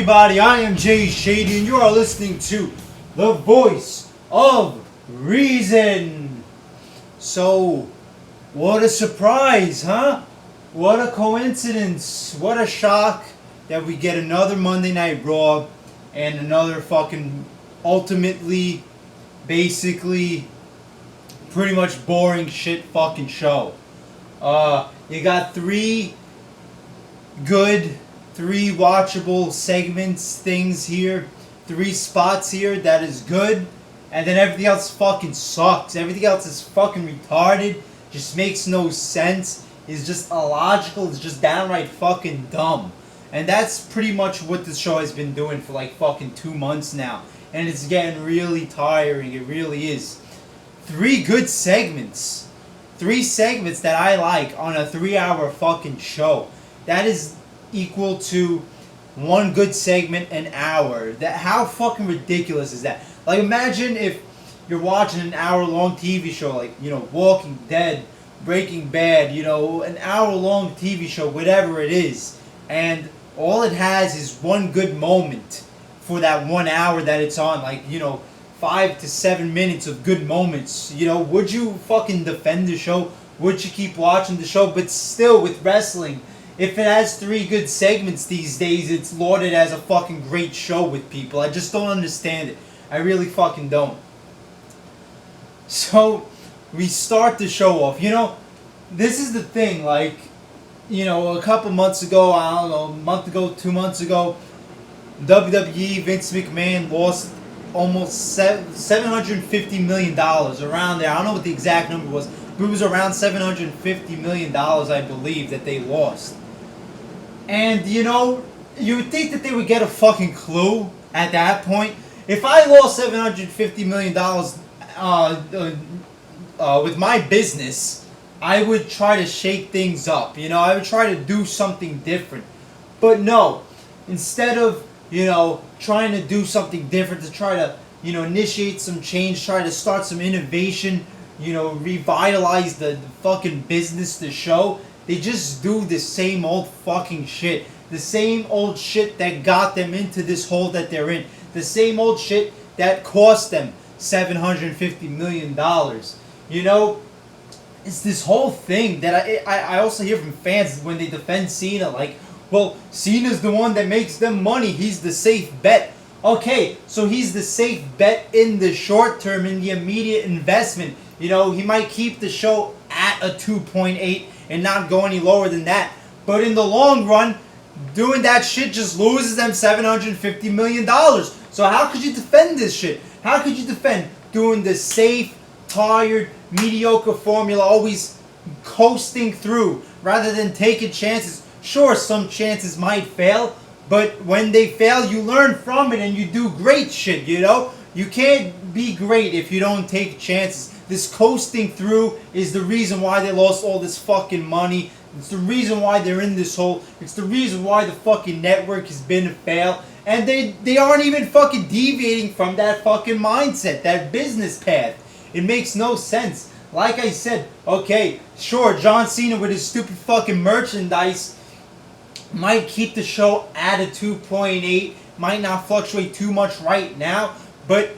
everybody? I am Jay Shady, and you are listening to the voice of reason. So, what a surprise, huh? What a coincidence. What a shock that we get another Monday Night Raw and another fucking ultimately, basically, pretty much boring shit fucking show. You got three watchable segments, things here, three spots here that is good, and then everything else fucking sucks. Everything else is fucking retarded, just makes no sense, is just illogical, is just downright fucking dumb. And that's pretty much what this show has been doing for like fucking 2 months now, and it's getting really tiring, it really is. Three good segments. 3 segments that I like on a 3-hour fucking show. That is equal to one good segment an hour. That, how fucking ridiculous is that? Like, imagine if you're watching an hour-long TV show, like, you know, Walking Dead, Breaking Bad, you know, an hour-long TV show, whatever it is, and all it has is one good moment for that 1 hour that it's on, like, you know, 5 to 7 minutes of good moments. You know, would you fucking defend the show? Would you keep watching the show? But still, with wrestling, if it has 3 good segments these days, it's lauded as a fucking great show with people. I just don't understand it. I really fucking don't. So, we start the show off. You know, this is the thing, like, you know, a couple months ago, I don't know, a month ago, 2 months ago, WWE, Vince McMahon lost almost $750 million, around there. I don't know what the exact number was, but it was around $750 million, I believe, that they lost. And, you know, you would think that they would get a fucking clue at that point. If I lost $750 million with my business, I would try to shake things up. You know, I would try to do something different. But no, instead of, you know, trying to do something different, to try to, you know, initiate some change, try to start some innovation, you know, revitalize the fucking business, the show, they just do the same old fucking shit. The same old shit that got them into this hole that they're in. The same old shit that cost them $750 million. You know, it's this whole thing that I also hear from fans when they defend Cena, like, well, Cena's the one that makes them money. He's the safe bet. Okay, so he's the safe bet in the short term, in the immediate investment. You know, he might keep the show at a 2.8 and not go any lower than that. But in the long run, doing that shit just loses them $750 million. So how could you defend this shit? How could you defend doing the safe, tired, mediocre formula, always coasting through, rather than taking chances? Sure, some chances might fail, but when they fail, you learn from it and you do great shit, you know? You can't be great if you don't take chances. This coasting through is the reason why they lost all this fucking money. It's the reason why they're in this hole. It's the reason why the fucking network has been a fail. And they aren't even fucking deviating from that fucking mindset, that business path. It makes no sense. Like I said, okay, sure, John Cena with his stupid fucking merchandise might keep the show at a 2.8, might not fluctuate too much right now, but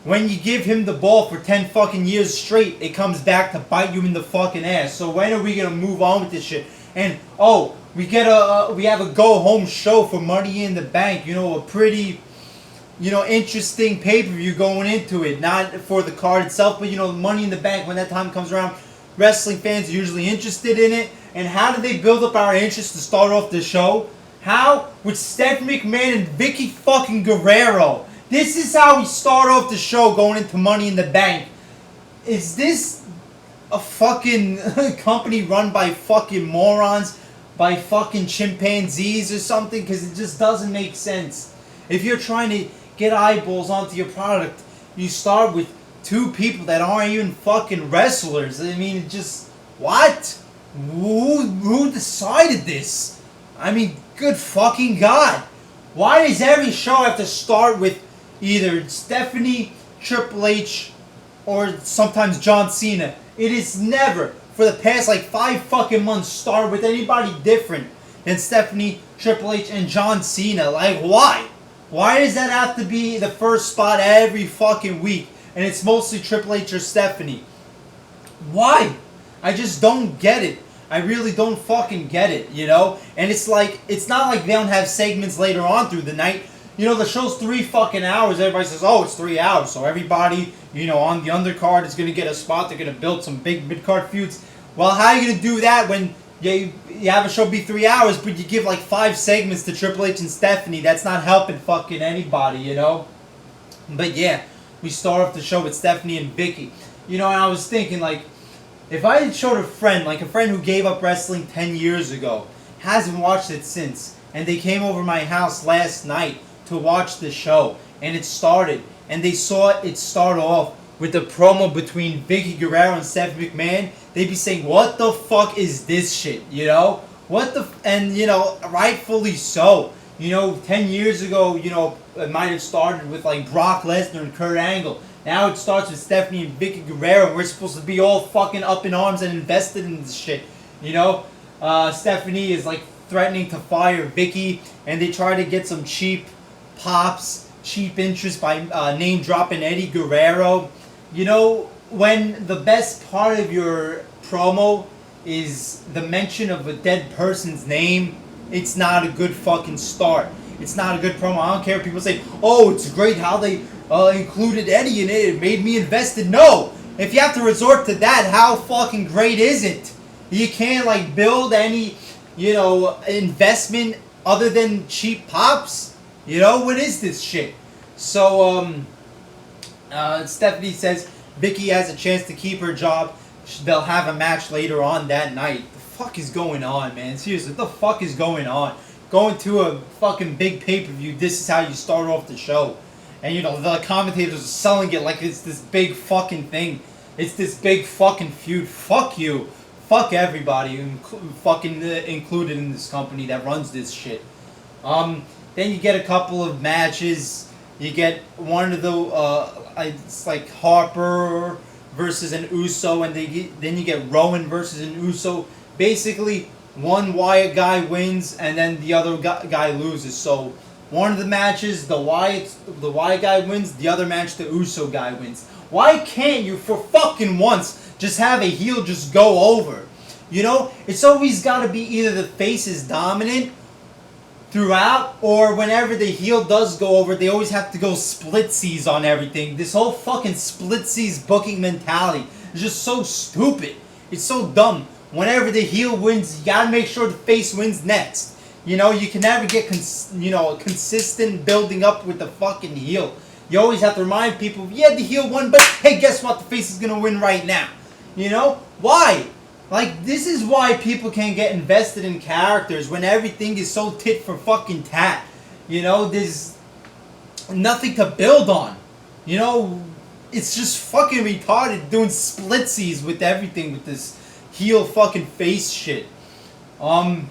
when you give him the ball for 10 fucking years straight, it comes back to bite you in the fucking ass. So when are we gonna move on with this shit? And oh, we have a go home show for Money in the Bank. You know, a pretty, you know, interesting pay-per-view going into it. Not for the card itself, but you know, Money in the Bank, when that time comes around, wrestling fans are usually interested in it. And how do they build up our interest to start off the show? How? With Stephanie McMahon and Vicky fucking Guerrero. This is how we start off the show going into Money in the Bank. Is this a fucking company run by fucking morons? By fucking chimpanzees or something? Because it just doesn't make sense. If you're trying to get eyeballs onto your product, you start with 2 people that aren't even fucking wrestlers. I mean, it just... What? Who decided this? I mean, good fucking God. Why does every show have to start with either Stephanie, Triple H, or sometimes John Cena? It is never, for the past like 5 fucking months, started with anybody different. than Stephanie, Triple H, and John Cena. Like, why? Why does that have to be the first spot every fucking week? And it's mostly Triple H or Stephanie. Why? I just don't get it. I really don't fucking get it, you know? And it's like, it's not like they don't have segments later on through the night. You know, the show's 3 fucking hours. Everybody says, oh, it's 3 hours. So everybody, you know, on the undercard is going to get a spot. They're going to build some big mid-card feuds. Well, how are you going to do that when you have a show be 3 hours, but you give like 5 segments to Triple H and Stephanie? That's not helping fucking anybody, you know? But yeah, we start off the show with Stephanie and Vicky. You know, and I was thinking, like, if I had showed a friend who gave up wrestling 10 years ago, hasn't watched it since, and they came over my house last night to watch the show, and it started, and they saw it start off with the promo between Vicky Guerrero and Stephanie McMahon, they'd be saying, what the fuck is this shit, you know? And, you know, rightfully so. You know, 10 years ago, you know, it might have started with, like, Brock Lesnar and Kurt Angle. Now it starts with Stephanie and Vicky Guerrero, and we're supposed to be all fucking up in arms and invested in this shit, you know? Stephanie is, like, threatening to fire Vicky, and they try to get some cheap pops, cheap interest by name-dropping Eddie Guerrero. You know, when the best part of your promo is the mention of a dead person's name, it's not a good fucking start. It's not a good promo. I don't care if people say, oh, it's great how they included Eddie in it. It made me invested. No! If you have to resort to that, how fucking great is it? You can't, like, build any, you know, investment other than cheap pops? You know, what is this shit? So, Stephanie says Vicky has a chance to keep her job. They'll have a match later on that night. The fuck is going on, man? Seriously, what the fuck is going on? Going to a fucking big pay-per-view, this is how you start off the show. And, you know, the commentators are selling it like it's this big fucking thing. It's this big fucking feud. Fuck you. Fuck everybody fucking included in this company that runs this shit. Then you get a couple of matches. You get one of the, it's like Harper versus an Uso, and then you get Rowan versus an Uso. Basically, one Wyatt guy wins, and then the other guy loses. So, one of the matches, the Wyatt guy wins. The other match, the Uso guy wins. Why can't you, for fucking once, just have a heel just go over? You know, it's always got to be either the face is dominant throughout, or whenever the heel does go over, they always have to go splitsies on everything. This whole fucking splitsies booking mentality is just so stupid. It's so dumb. Whenever the heel wins, you gotta make sure the face wins next. You know, you can never get consistent building up with the fucking heel. You always have to remind people, yeah, the heel won, but hey, guess what? The face is gonna win right now. You know? Why? Like, this is why people can't get invested in characters when everything is so tit for fucking tat. You know, there's nothing to build on. You know, it's just fucking retarded doing splitsies with everything with this heel fucking face shit. I'm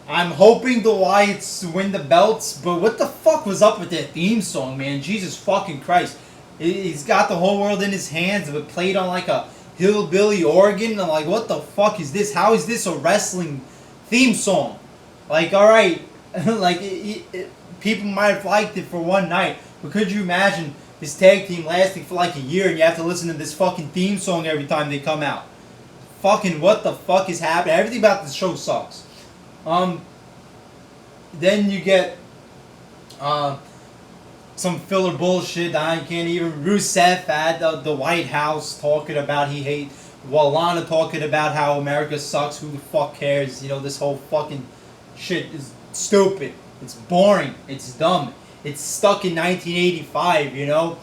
hoping the Wyatts win the belts, but what the fuck was up with that theme song, man? Jesus fucking Christ. He's got the whole world in his hands, but played on like a hillbilly organ. I'm like, what the fuck is this? How is this a wrestling theme song? Like, alright, like, people might have liked it for one night, but could you imagine this tag team lasting for like a year and you have to listen to this fucking theme song every time they come out? Fucking what the fuck is happening? Everything about this show sucks. Then you get some filler bullshit. I can't even. Rusev at the White House talking about he hates. Lana talking about how America sucks. Who the fuck cares? You know, this whole fucking shit is stupid. It's boring. It's dumb. It's stuck in 1985, you know?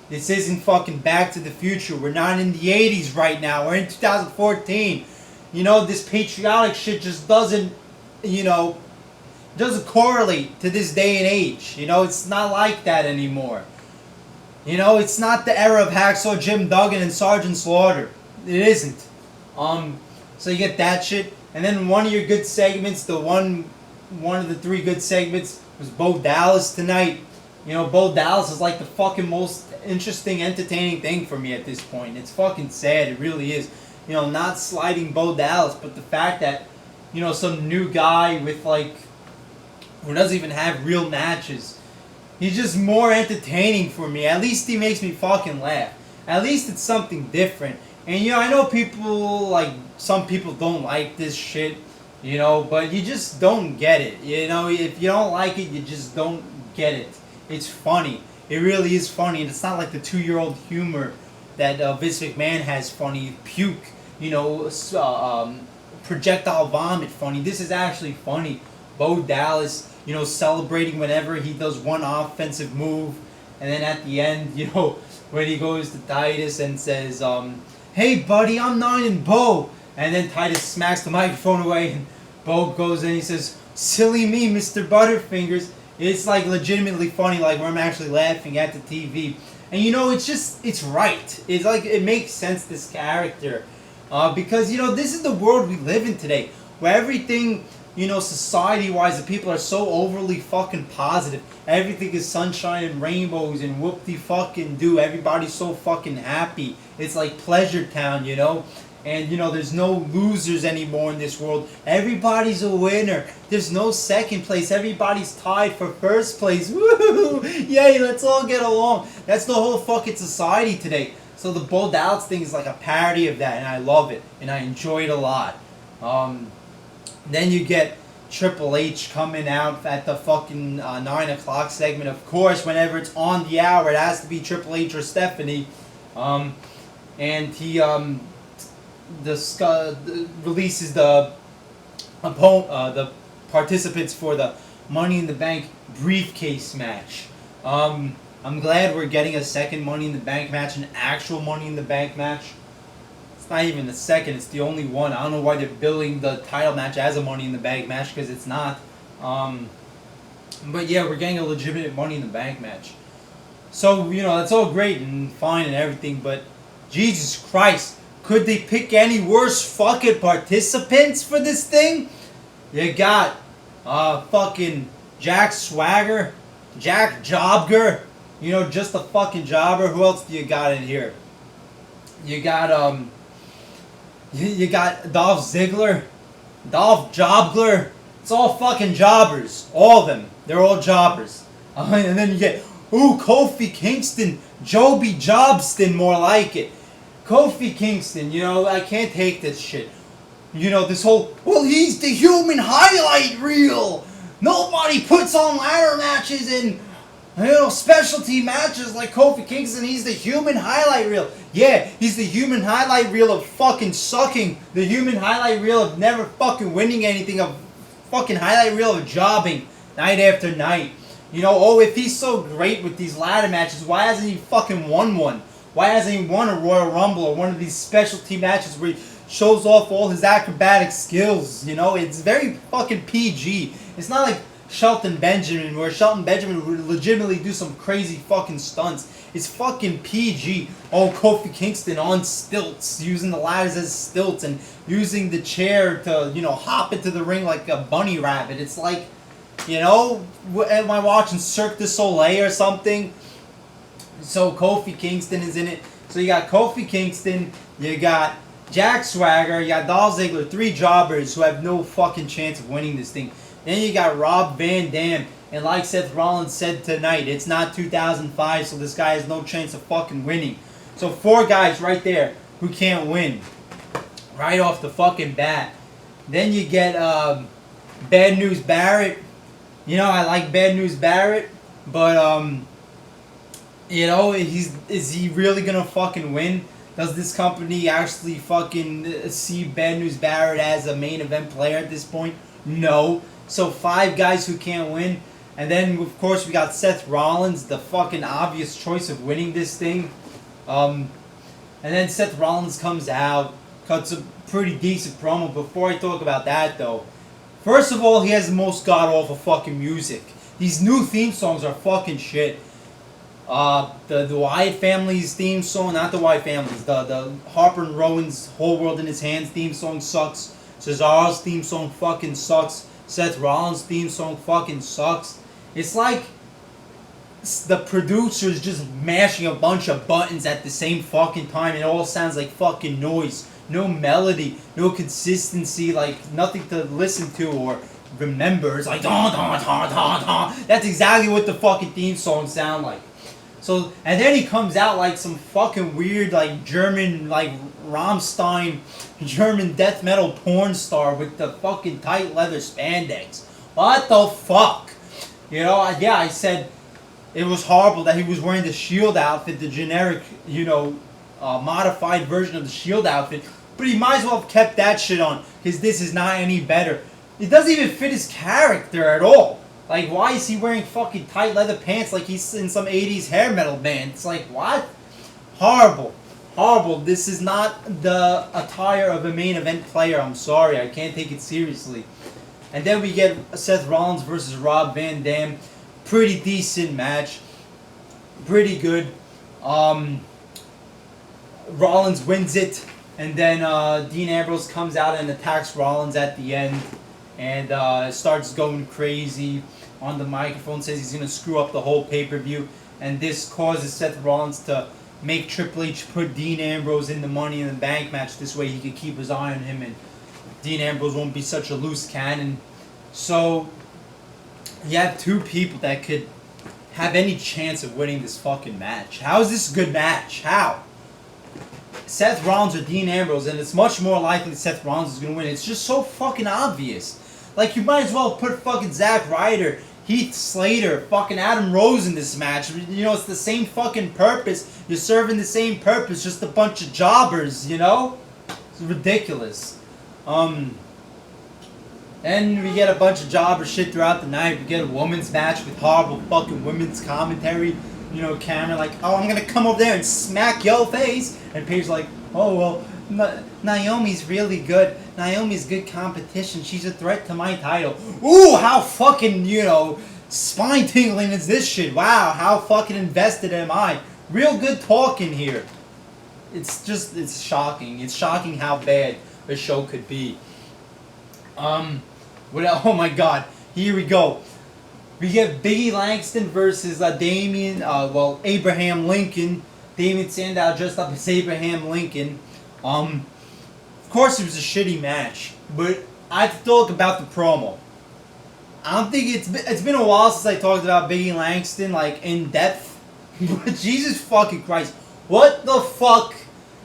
This isn't fucking Back to the Future. We're not in the 80s right now. We're in 2014. You know, this patriotic shit just doesn't, you know, doesn't correlate to this day and age. You know, it's not like that anymore. You know, it's not the era of Hacksaw Jim Duggan and Sergeant Slaughter. It isn't. So you get that shit. And then one of your good segments, one of the 3 good segments was Bo Dallas tonight. You know, Bo Dallas is like the fucking most interesting, entertaining thing for me at this point. It's fucking sad. It really is. You know, not sliding Bo Dallas, but the fact that some new guy with like who doesn't even have real matches. He's just more entertaining for me. At least he makes me fucking laugh. At least it's something different. And I know people like some people don't like this shit, but you just don't get it. If you don't like it, you just don't get it. It's funny. It really is funny, and it's not like the 2-year-old humor that Vince McMahon has funny. Puke, projectile vomit funny. This is actually funny. Bo Dallas, celebrating whenever he does one offensive move, and then at the end, when he goes to Titus and says, "Hey buddy, I'm 9 and Bo," and then Titus smacks the microphone away, and Bo goes and he says, "Silly me, Mr. Butterfingers." It's like legitimately funny, like where I'm actually laughing at the TV. And it's right. It's like it makes sense, this character. Because, this is the world we live in today. Where everything, society-wise, the people are so overly fucking positive. Everything is sunshine and rainbows and whoop-de-fucking-do. Everybody's so fucking happy. It's like Pleasure Town, And, there's no losers anymore in this world. Everybody's a winner. There's no second place. Everybody's tied for first place. Woo! Yay, let's all get along. That's the whole fucking society today. So the Bo Dallas thing is like a parody of that, and I love it. And I enjoy it a lot. Then you get Triple H coming out at the fucking 9 o'clock segment. Of course, whenever it's on the hour, it has to be Triple H or Stephanie. And he... releases the participants for the Money in the Bank briefcase match. I'm glad we're getting a second Money in the Bank match, an actual Money in the Bank match. It's not even the second, it's the only one. I don't know why they're billing the title match as a Money in the Bank match, because it's not. But yeah, we're getting a legitimate Money in the Bank match. So, that's all great and fine and everything, but Jesus Christ. Could they pick any worse fucking participants for this thing? You got fucking Jack Swagger, Jack Jobber, just a fucking jobber. Who else do you got in here? You got Dolph Ziggler, Dolph Jobler. It's all fucking jobbers. All of them. They're all jobbers. And then you get Kofi Kingston, Joby Jobston, more like it. Kofi Kingston, I can't take this shit. This whole, he's the human highlight reel. Nobody puts on ladder matches and, specialty matches like Kofi Kingston. He's the human highlight reel. Yeah, he's the human highlight reel of fucking sucking. The human highlight reel of never fucking winning anything. Of fucking highlight reel of jobbing night after night. If he's so great with these ladder matches, why hasn't he fucking won one? Why hasn't he won a Royal Rumble or one of these specialty matches where he shows off all his acrobatic skills? It's very fucking PG. It's not like Shelton Benjamin, where Shelton Benjamin would legitimately do some crazy fucking stunts. It's fucking PG. Kofi Kingston on stilts, using the ladders as stilts and using the chair to, hop into the ring like a bunny rabbit. It's like, am I watching Cirque du Soleil or something? So Kofi Kingston is in it. So you got Kofi Kingston, you got Jack Swagger, you got Dolph Ziggler, 3 jobbers who have no fucking chance of winning this thing. Then you got Rob Van Dam, and like Seth Rollins said tonight, it's not 2005, so this guy has no chance of fucking winning. So 4 guys right there who can't win. Right off the fucking bat. Then you get Bad News Barrett. I like Bad News Barrett, but is he really gonna fucking win? Does this company actually fucking see Bad News Barrett as a main event player at this point? No. So 5 guys who can't win. And then, of course, we got Seth Rollins, the fucking obvious choice of winning this thing. And then Seth Rollins comes out, cuts a pretty decent promo. Before I talk about that, though, first of all, he has the most god-awful fucking music. These new theme songs are fucking shit. The Wyatt family's theme song, not the Wyatt family's, the Harper and Rowan's Whole World in His Hands theme song sucks. Cesaro's theme song fucking sucks. Seth Rollins' theme song fucking sucks. It's like the producers just mashing a bunch of buttons at the same fucking time, and it all sounds like fucking noise. no melody, no consistency, like nothing to listen to or remember. It's like da da da da da. That's exactly what the fucking theme songs sound like. So, and then he comes out like some fucking weird, like German, like Rammstein, German death metal porn star with the fucking tight leather spandex. What the fuck? You know, I said it was horrible that he was wearing the Shield outfit, the generic, modified version of the Shield outfit. But he might as well have kept that shit on, because this is not any better. It doesn't even fit his character at all. Like, why is he wearing fucking tight leather pants like he's in some 80s hair metal band? It's like, what? Horrible. Horrible. This is not the attire of a main event player. I'm sorry. I can't take it seriously. And then we get Seth Rollins versus Rob Van Dam. Pretty decent match. Pretty good. Rollins wins it. And then Dean Ambrose comes out and attacks Rollins at the end. And starts going crazy on the microphone, says he's going to screw up the whole pay-per-view. And this causes Seth Rollins to make Triple H put Dean Ambrose in the Money in the Bank match. This way he could keep his eye on him and Dean Ambrose won't be such a loose cannon. So, you have two people that could have any chance of winning this fucking match. How is this a good match? How? Seth Rollins or Dean Ambrose, and it's much more likely Seth Rollins is going to win. It's just so fucking obvious. Like, you might as well put fucking Zack Ryder, Heath Slater, fucking Adam Rose in this match. You know, it's the same fucking purpose. You're serving the same purpose, just a bunch of jobbers, you know? It's ridiculous. And we get a bunch of jobber shit throughout the night. We get a women's match with horrible fucking women's commentary. You know, Cameron like, oh, I'm gonna come over there and smack your face. And Paige's like, oh, well, Naomi's really good. Naomi's good competition. She's a threat to my title. Ooh, how fucking, spine-tingling is this shit? Wow, how fucking invested am I? Real good talking here. It's shocking. It's shocking how bad a show could be. Oh my god. Here we go. We get E Langston versus Abraham Lincoln. Damien Sandow dressed up as Abraham Lincoln. Of course it was a shitty match, but I have to talk about the promo. I don't think it's been a while since I talked about E Langston, like, in depth. But Jesus fucking Christ. What the fuck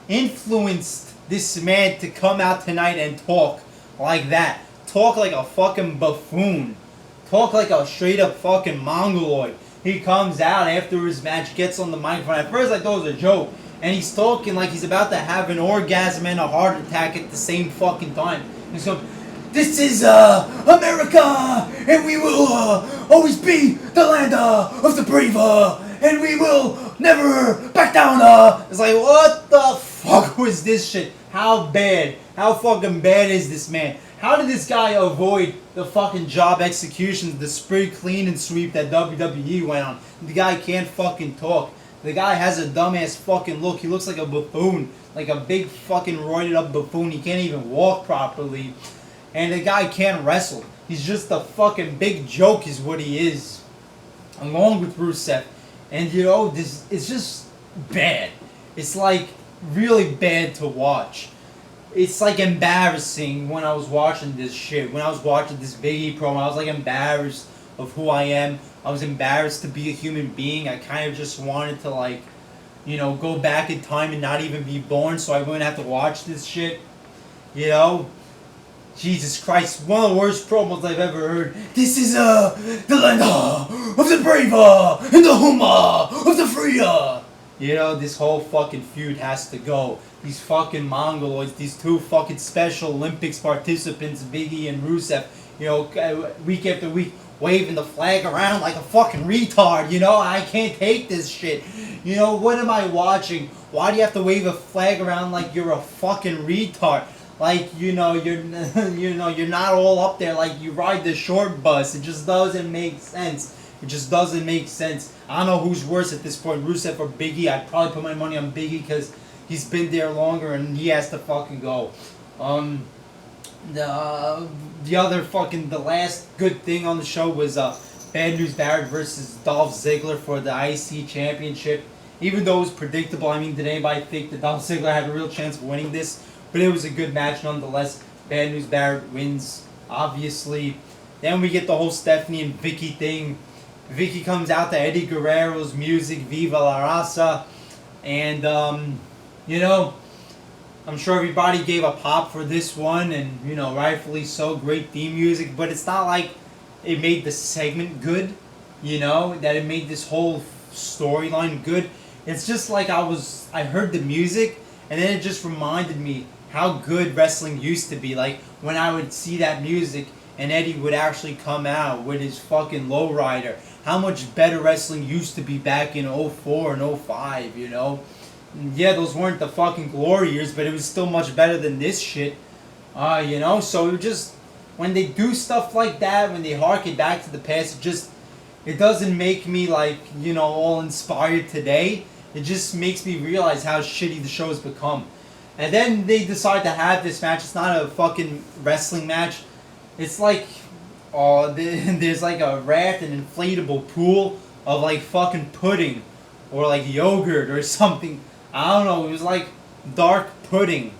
influenced this man to come out tonight and talk like that? Talk like a fucking buffoon. Talk like a straight up fucking mongoloid. He comes out after his match, gets on the microphone. At first I thought it was a joke. And he's talking like he's about to have an orgasm and a heart attack at the same fucking time. He's going, this is America, and we will always be the land of the brave, and we will never back down. It's like, what the fuck was this shit? How bad? How fucking bad is this man? How did this guy avoid the fucking job executions, the spray clean and sweep that WWE went on? The guy can't fucking talk. The guy has a dumbass fucking look. He looks like a buffoon. Like a big fucking roided up buffoon. He can't even walk properly. And the guy can't wrestle. He's just a fucking big joke is what he is. Along with Rusev. And this is just bad. It's like really bad to watch. It's like embarrassing when I was watching this shit. When I was watching this Big E promo, I was like embarrassed of who I am. I was embarrassed to be a human being. I kind of just wanted to go back in time and not even be born so I wouldn't have to watch this shit. Jesus Christ, one of the worst promos I've ever heard. This is the land of the brave and the home of the free. This whole fucking feud has to go. These fucking mongoloids, these two fucking Special Olympics participants, Big E and Rusev, week after week, waving the flag around like a fucking retard, I can't take this shit. What am I watching? Why do you have to wave a flag around like you're a fucking retard? Like, you're not all up there like you ride the short bus. It just doesn't make sense. It just doesn't make sense. I don't know who's worse at this point, Rusev or Big E. I'd probably put my money on Big E because he's been there longer and he has to fucking go. The last good thing on the show was Bad News Barrett versus Dolph Ziggler for the IC Championship. Even though it was predictable, did anybody think that Dolph Ziggler had a real chance of winning this but it was a good match nonetheless. Bad News Barrett wins, obviously. Then we get the whole Stephanie and Vicky thing. Vicky comes out to Eddie Guerrero's music, Viva la Raza. And, you know, I'm sure everybody gave a pop for this one. And, you know, rightfully so, great theme music. But it's not like it made the segment good, you know, that it made this whole storyline good. It's just like I heard the music, and then it just reminded me how good wrestling used to be. Like, when I would see that music, and Eddie would actually come out with his fucking lowrider. How much better wrestling used to be back in 04 and 05, you know? Yeah, those weren't the fucking glory years, but it was still much better than this shit. You know, so it just, when they do stuff like that, when they harken back to the past, it doesn't make me, like, you know, all inspired today. It just makes me realize how shitty the show has become. And then they decide to have this match. It's not a fucking wrestling match. It's like, there's like a raft, an inflatable pool of like fucking pudding or like yogurt or something. I don't know. It was like dark pudding.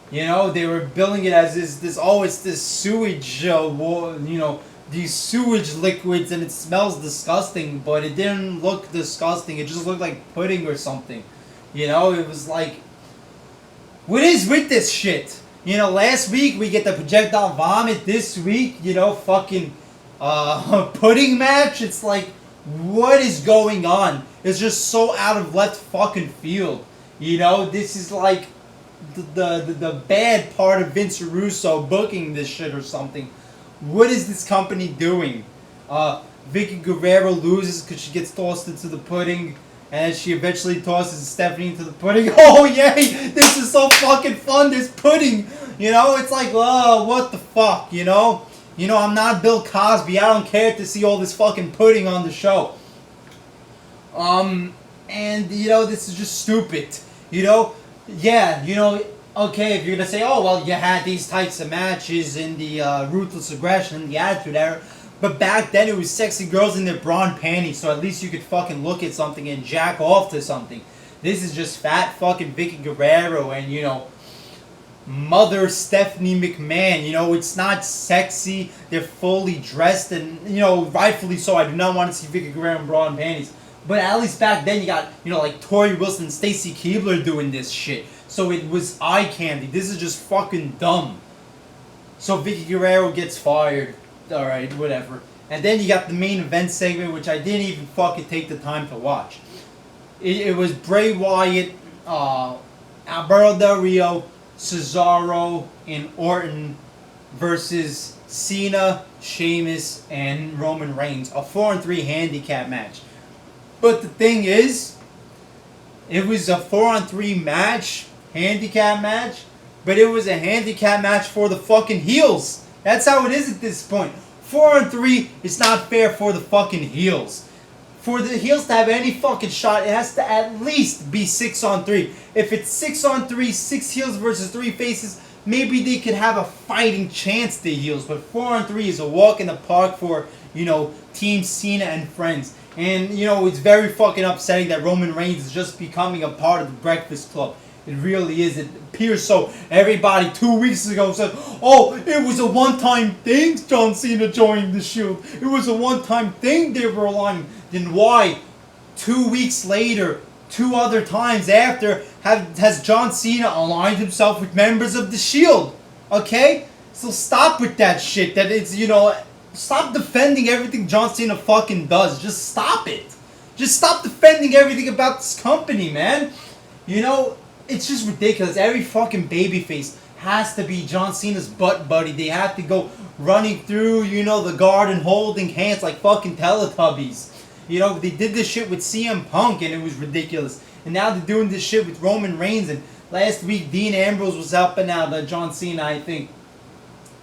You know, they were billing it as it's this sewage, you know, these sewage liquids, and it smells disgusting, but it didn't look disgusting. It just looked like pudding or something. You know, it was like, what is with this shit? You know, last week we get the projectile vomit. This week, you know, fucking pudding match. It's like, what is going on? It's just so out of left fucking field. You know, this is like the bad part of Vince Russo booking this shit or something. What is this company doing? Vicky Guerrero loses because she gets tossed into the pudding. And she eventually tosses Stephanie into the pudding. Oh, yay! This is so fucking fun, this pudding! You know, it's like, oh, what the fuck, you know? You know, I'm not Bill Cosby. I don't care to see all this fucking pudding on the show. And, you know, this is just stupid. You know? Yeah, you know, okay, if you're gonna say, oh, well, you had these types of matches in the Ruthless Aggression and the Attitude Era. But back then it was sexy girls in their brawn panties, so at least you could fucking look at something and jack off to something. This is just fat fucking Vicky Guerrero and, you know, Mother Stephanie McMahon. You know, it's not sexy. They're fully dressed and, you know, rightfully so. I do not want to see Vicky Guerrero in brawn panties. But at least back then you got, you know, like Tori Wilson and Stacy Keibler doing this shit. So it was eye candy. This is just fucking dumb. So Vicky Guerrero gets fired. Alright, whatever. And then you got the main event segment, which I didn't even fucking take the time to watch. It was Bray Wyatt, Alberto Del Rio, Cesaro, and Orton versus Cena, Sheamus, and Roman Reigns. A 4-on-3 handicap match. But the thing is, it was a 4-on-3 match, handicap match, but it was a handicap match for the fucking heels. That's how it is at this point. 4-on-3 is not fair for the fucking heels. For the heels to have any fucking shot, it has to at least be 6-on-3. If it's 6-on-3, 6 heels versus 3 faces, maybe they could have a fighting chance, the heels. But 4-on-3 is a walk in the park for, you know, Team Cena and friends. And, you know, it's very fucking upsetting that Roman Reigns is just becoming a part of the Breakfast Club. It really is. It appears so. Everybody 2 weeks ago said, oh, it was a one-time thing John Cena joined the Shield. It was a one-time thing they were aligning. Then why, 2 weeks later, 2 other times after, has John Cena aligned himself with members of the Shield? Okay? So stop with that shit. That it's, you know, stop defending everything John Cena fucking does. Just stop it. Just stop defending everything about this company, man. You know, it's just ridiculous. Every fucking babyface has to be John Cena's butt buddy. They have to go running through, you know, the garden holding hands like fucking Teletubbies. You know, they did this shit with CM Punk and it was ridiculous. And now they're doing this shit with Roman Reigns. And last week, Dean Ambrose was helping out John Cena, I think.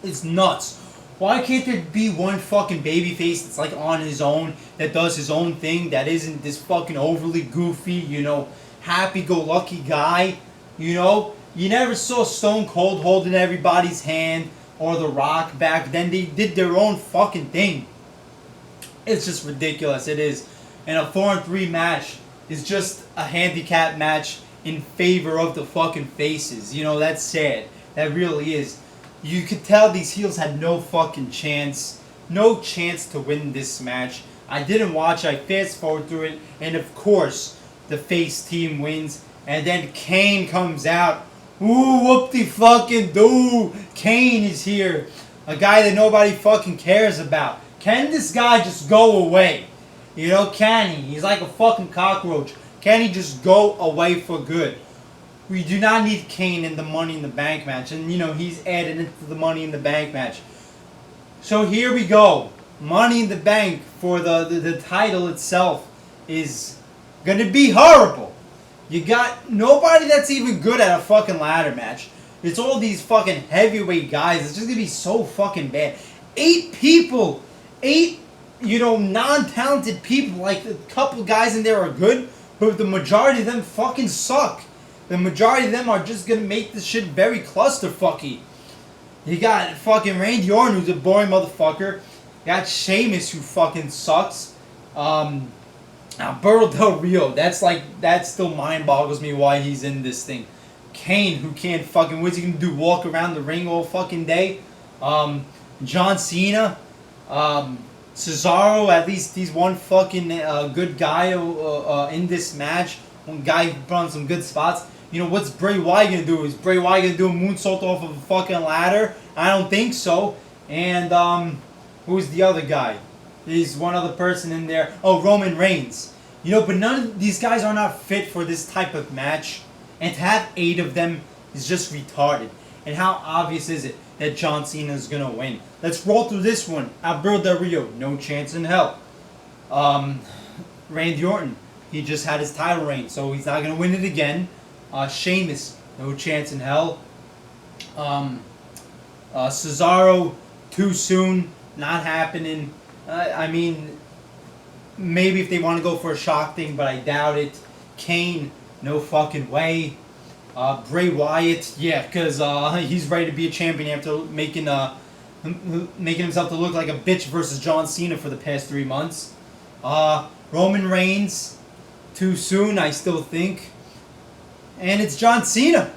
It's nuts. Why can't there be one fucking babyface that's like on his own, that does his own thing, that isn't this fucking overly goofy, you know, happy-go-lucky guy, you know? You never saw Stone Cold holding everybody's hand or The Rock back then. They did their own fucking thing. It's just ridiculous. It is. And a 4-on-3 match is just a handicap match in favor of the fucking faces. You know, that's sad. That really is. You could tell these heels had no fucking chance. No chance to win this match. I didn't watch. I fast forward through it. And of course, the face team wins. And then Kane comes out. Ooh, whoop-de-fucking-do. Kane is here. A guy that nobody fucking cares about. Can this guy just go away? You know, can he? He's like a fucking cockroach. Can he just go away for good? We do not need Kane in the Money in the Bank match. And, you know, he's added into the Money in the Bank match. So here we go. Money in the Bank for the title itself is going to be horrible. You got nobody that's even good at a fucking ladder match. It's all these fucking heavyweight guys. It's just going to be so fucking bad. 8 people. 8, you know, non-talented people. Like, a couple guys in there are good, but the majority of them fucking suck. The majority of them are just going to make this shit very clusterfucky. You got fucking Randy Orton, who's a boring motherfucker. You got Sheamus, who fucking sucks. Alberto Del Rio, that still mind boggles me why he's in this thing. Kane, who can't fucking, what's he gonna do, walk around the ring all fucking day? John Cena, Cesaro, at least he's one fucking good guy in this match. One guy who put on some good spots. You know, what's Bray Wyatt gonna do? Is Bray Wyatt gonna do a moonsault off of a fucking ladder? I don't think so. And, who's the other guy? There's one other person in there. Oh, Roman Reigns. You know, but none of these guys are not fit for this type of match. And to have 8 of them is just retarded. And how obvious is it that John Cena is going to win? Let's roll through this one. Alberto Del Rio, no chance in hell. Randy Orton, he just had his title reign, so he's not going to win it again. Sheamus, no chance in hell. Cesaro, too soon, not happening. I mean, maybe if they want to go for a shock thing, but I doubt it. Kane, no fucking way. Bray Wyatt, yeah, because he's ready to be a champion after making himself to look like a bitch versus John Cena for the past 3 months. Roman Reigns, too soon, I still think. And it's John Cena.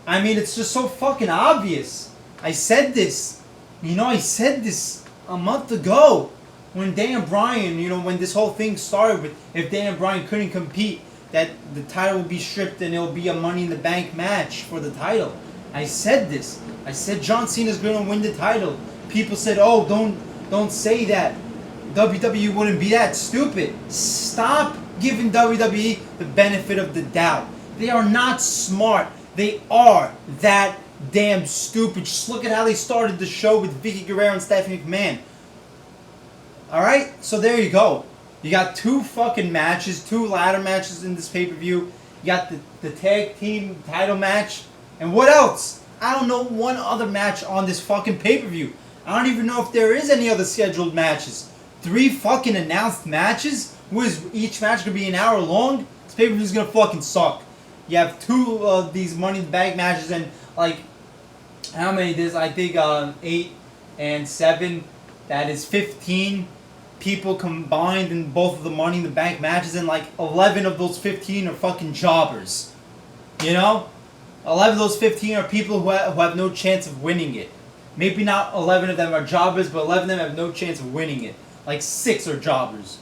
I mean, it's just so fucking obvious. I said this. You know, I said this a month ago. When Dan Bryan, you know, when this whole thing started with, if Dan Bryan couldn't compete, that the title will be stripped and it'll be a Money in the Bank match for the title. I said this. I said John Cena's going to win the title. People said, oh, don't say that. WWE wouldn't be that stupid. Stop giving WWE the benefit of the doubt. They are not smart. They are that damn stupid. Just look at how they started the show with Vicky Guerrero and Stephanie McMahon. Alright, so there you go. You got 2 fucking matches, 2 ladder matches in this pay-per-view. You got the tag team title match. And what else? I don't know one other match on this fucking pay-per-view. I don't even know if there is any other scheduled matches. 3 fucking announced matches? Was each match gonna be an hour long? This pay-per-view is gonna fucking suck. You have 2 of these Money in the Bank matches and like, how many this? I think 8 and 7. That is 15 people combined in both of the Money in the Bank matches, and like 11 of those 15 are fucking jobbers. You know? 11 of those 15 are people who have no chance of winning it. Maybe not 11 of them are jobbers, but 11 of them have no chance of winning it. Like 6 are jobbers.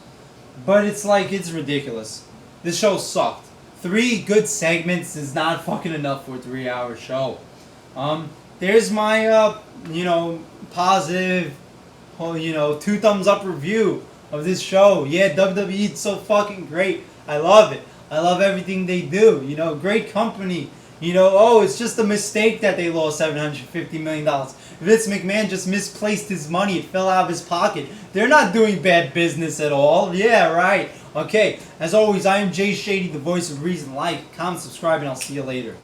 But it's like, it's ridiculous. This show sucked. 3 good segments is not fucking enough for a 3-hour show. There's my, you know, positive, you know, 2 thumbs up review of this show. Yeah, WWE is so fucking great. I love it. I love everything they do. You know, great company. You know, oh, it's just a mistake that they lost $750 million. Vince McMahon just misplaced his money. It fell out of his pocket. They're not doing bad business at all. Yeah, right. Okay, as always, I am Jay Shady, the voice of reason. Like, comment, subscribe, and I'll see you later.